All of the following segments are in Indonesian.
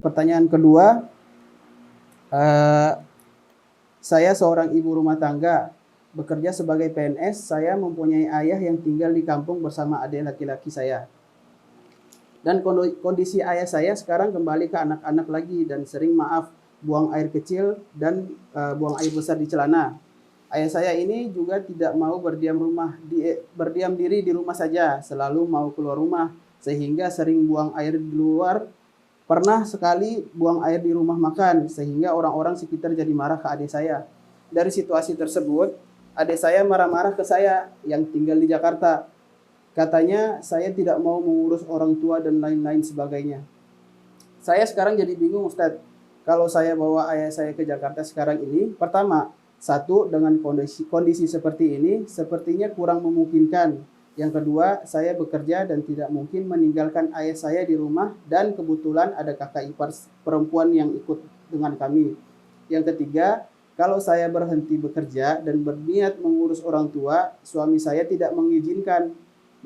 Pertanyaan kedua, saya seorang ibu rumah tangga, bekerja sebagai PNS. Saya mempunyai ayah yang tinggal di kampung bersama adik laki-laki saya. Dan kondisi ayah saya sekarang kembali ke anak-anak lagi dan sering buang air kecil dan buang air besar di celana. Ayah saya ini juga tidak mau berdiam diri di rumah saja, selalu mau keluar rumah, sehingga sering buang air di luar. Pernah sekali buang air di rumah makan, sehingga orang-orang sekitar jadi marah ke adik saya. Dari situasi tersebut, adik saya marah-marah ke saya yang tinggal di Jakarta. Katanya saya tidak mau mengurus orang tua dan lain-lain sebagainya. Saya sekarang jadi bingung, Ustadz. Kalau saya bawa ayah saya ke Jakarta sekarang ini, pertama, satu, dengan kondisi seperti ini, sepertinya kurang memungkinkan. Yang kedua, saya bekerja dan tidak mungkin meninggalkan ayah saya di rumah, dan kebetulan ada kakak ipar perempuan yang ikut dengan kami. Yang ketiga, kalau saya berhenti bekerja dan berniat mengurus orang tua, suami saya tidak mengizinkan.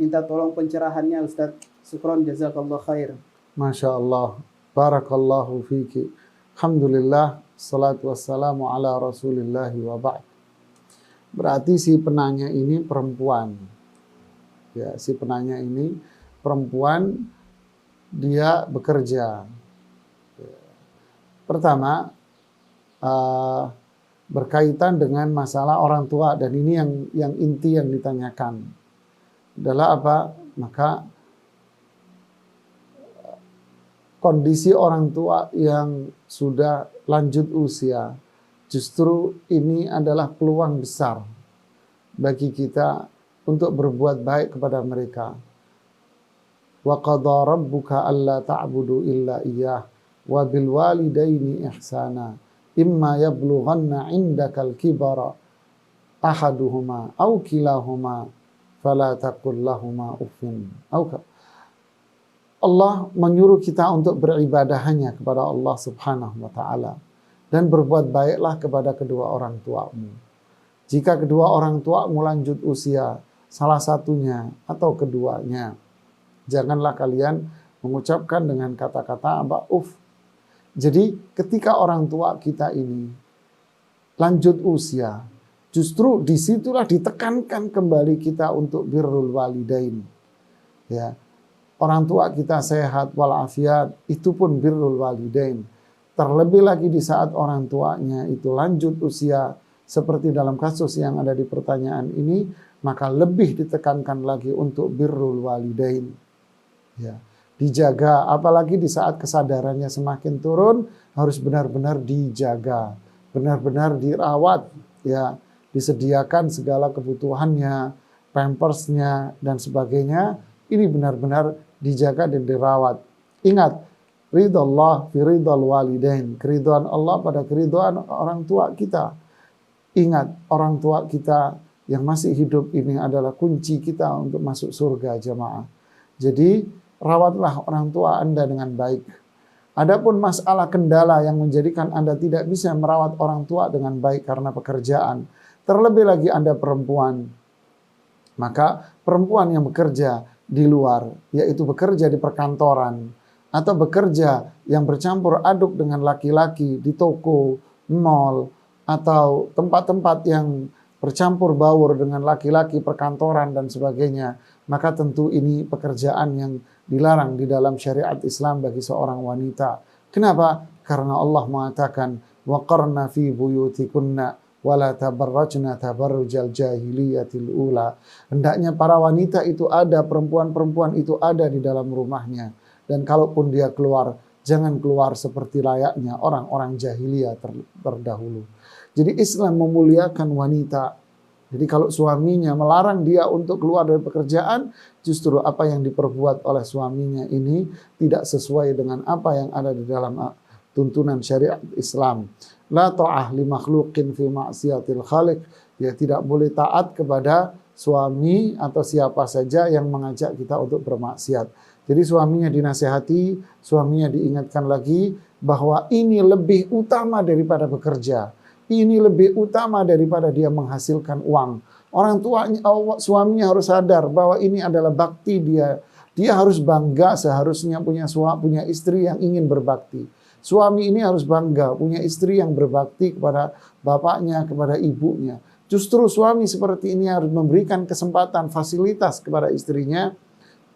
Minta tolong pencerahannya, Ustadz. Syukron, jazakallah khair. Masya Allah, barakallahu fiki. Alhamdulillah, salatu wassalamu ala rasulillahi wa ba'd. Berarti si penanya ini perempuan. Ya, si penanya ini perempuan, dia bekerja. Pertama, berkaitan dengan masalah orang tua, dan ini yang inti yang ditanyakan adalah apa? Maka kondisi orang tua yang sudah lanjut usia, justru ini adalah peluang besar bagi kita untuk berbuat baik kepada mereka. Wa qadha rabbuka alla ta'budu illa iyyah wa bil walidaini ihsana imma yablughanna 'indakal kibara ahaduhuma aw kilahuma fala taqul lahuma uffin. Allah menyuruh kita untuk beribadah hanya kepada Allah Subhanahu wa taala dan berbuat baiklah kepada kedua orang tuamu. Jika kedua orang tuamu lanjut usia, salah satunya atau keduanya, janganlah kalian mengucapkan dengan kata-kata uff. Jadi ketika orang tua kita ini lanjut usia, justru disitulah ditekankan kembali kita untuk birrul walidain. Ya, orang tua kita sehat walafiat, itu pun birrul walidain. Terlebih lagi di saat orang tuanya itu lanjut usia, seperti dalam kasus yang ada di pertanyaan ini, maka lebih ditekankan lagi untuk birrul walidain. Ya, dijaga, apalagi di saat kesadarannya semakin turun, harus benar-benar dijaga, benar-benar dirawat, ya, disediakan segala kebutuhannya, pampersnya dan sebagainya. Ini benar-benar dijaga dan dirawat. Ingat, ridha Allah fi ridhal walidain, keridhaan Allah pada keridhaan orang tua kita. Ingat, orang tua kita yang masih hidup ini adalah kunci kita untuk masuk surga, jamaah. Jadi rawatlah orang tua Anda dengan baik. Adapun masalah kendala yang menjadikan Anda tidak bisa merawat orang tua dengan baik karena pekerjaan, terlebih lagi Anda perempuan, maka perempuan yang bekerja di luar, yaitu bekerja di perkantoran, atau bekerja yang bercampur aduk dengan laki-laki di toko, mall, atau tempat-tempat yang bercampur baur dengan laki-laki, perkantoran dan sebagainya, maka tentu ini pekerjaan yang dilarang di dalam syariat Islam bagi seorang wanita. Kenapa? Karena Allah mengatakan, waqarna fi buyutikunna wala tabarrajna tabarrujal jahiliyatil ula. Hendaknya para wanita itu ada, perempuan-perempuan itu ada di dalam rumahnya. Dan kalaupun dia keluar, jangan keluar seperti layaknya orang-orang jahiliyah terdahulu. Jadi Islam memuliakan wanita. Jadi kalau suaminya melarang dia untuk keluar dari pekerjaan, justru apa yang diperbuat oleh suaminya ini tidak sesuai dengan apa yang ada di dalam tuntunan syariat Islam. La ta'ah li makhluqin fi ma'siyatil khaliq. Ya, tidak boleh taat kepada suami atau siapa saja yang mengajak kita untuk bermaksiat. Jadi suaminya dinasihati, suaminya diingatkan lagi bahwa ini lebih utama daripada bekerja. Ini lebih utama daripada dia menghasilkan uang. Orang tuanya, suaminya harus sadar bahwa ini adalah bakti dia. Dia harus bangga seharusnya punya istri yang ingin berbakti. Suami ini harus bangga punya istri yang berbakti kepada bapaknya, kepada ibunya. Justru suami seperti ini harus memberikan kesempatan, fasilitas kepada istrinya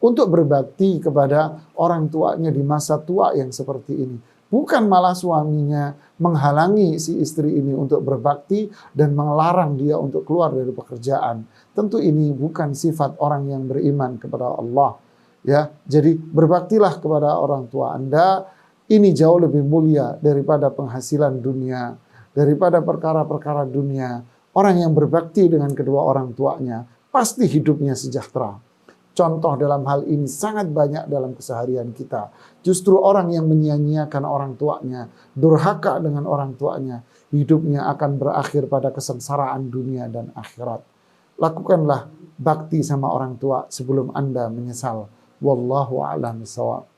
untuk berbakti kepada orang tuanya di masa tua yang seperti ini. Bukan malah suaminya menghalangi si istri ini untuk berbakti dan melarang dia untuk keluar dari pekerjaan. Tentu ini bukan sifat orang yang beriman kepada Allah. Ya, jadi berbaktilah kepada orang tua Anda. Ini jauh lebih mulia daripada penghasilan dunia, daripada perkara-perkara dunia. Orang yang berbakti dengan kedua orang tuanya pasti hidupnya sejahtera. Contoh dalam hal ini sangat banyak dalam keseharian kita. Justru orang yang menyia-nyiakan orang tuanya, durhaka dengan orang tuanya, hidupnya akan berakhir pada kesengsaraan dunia dan akhirat. Lakukanlah bakti sama orang tua sebelum Anda menyesal. Wallahu a'lam bishawab.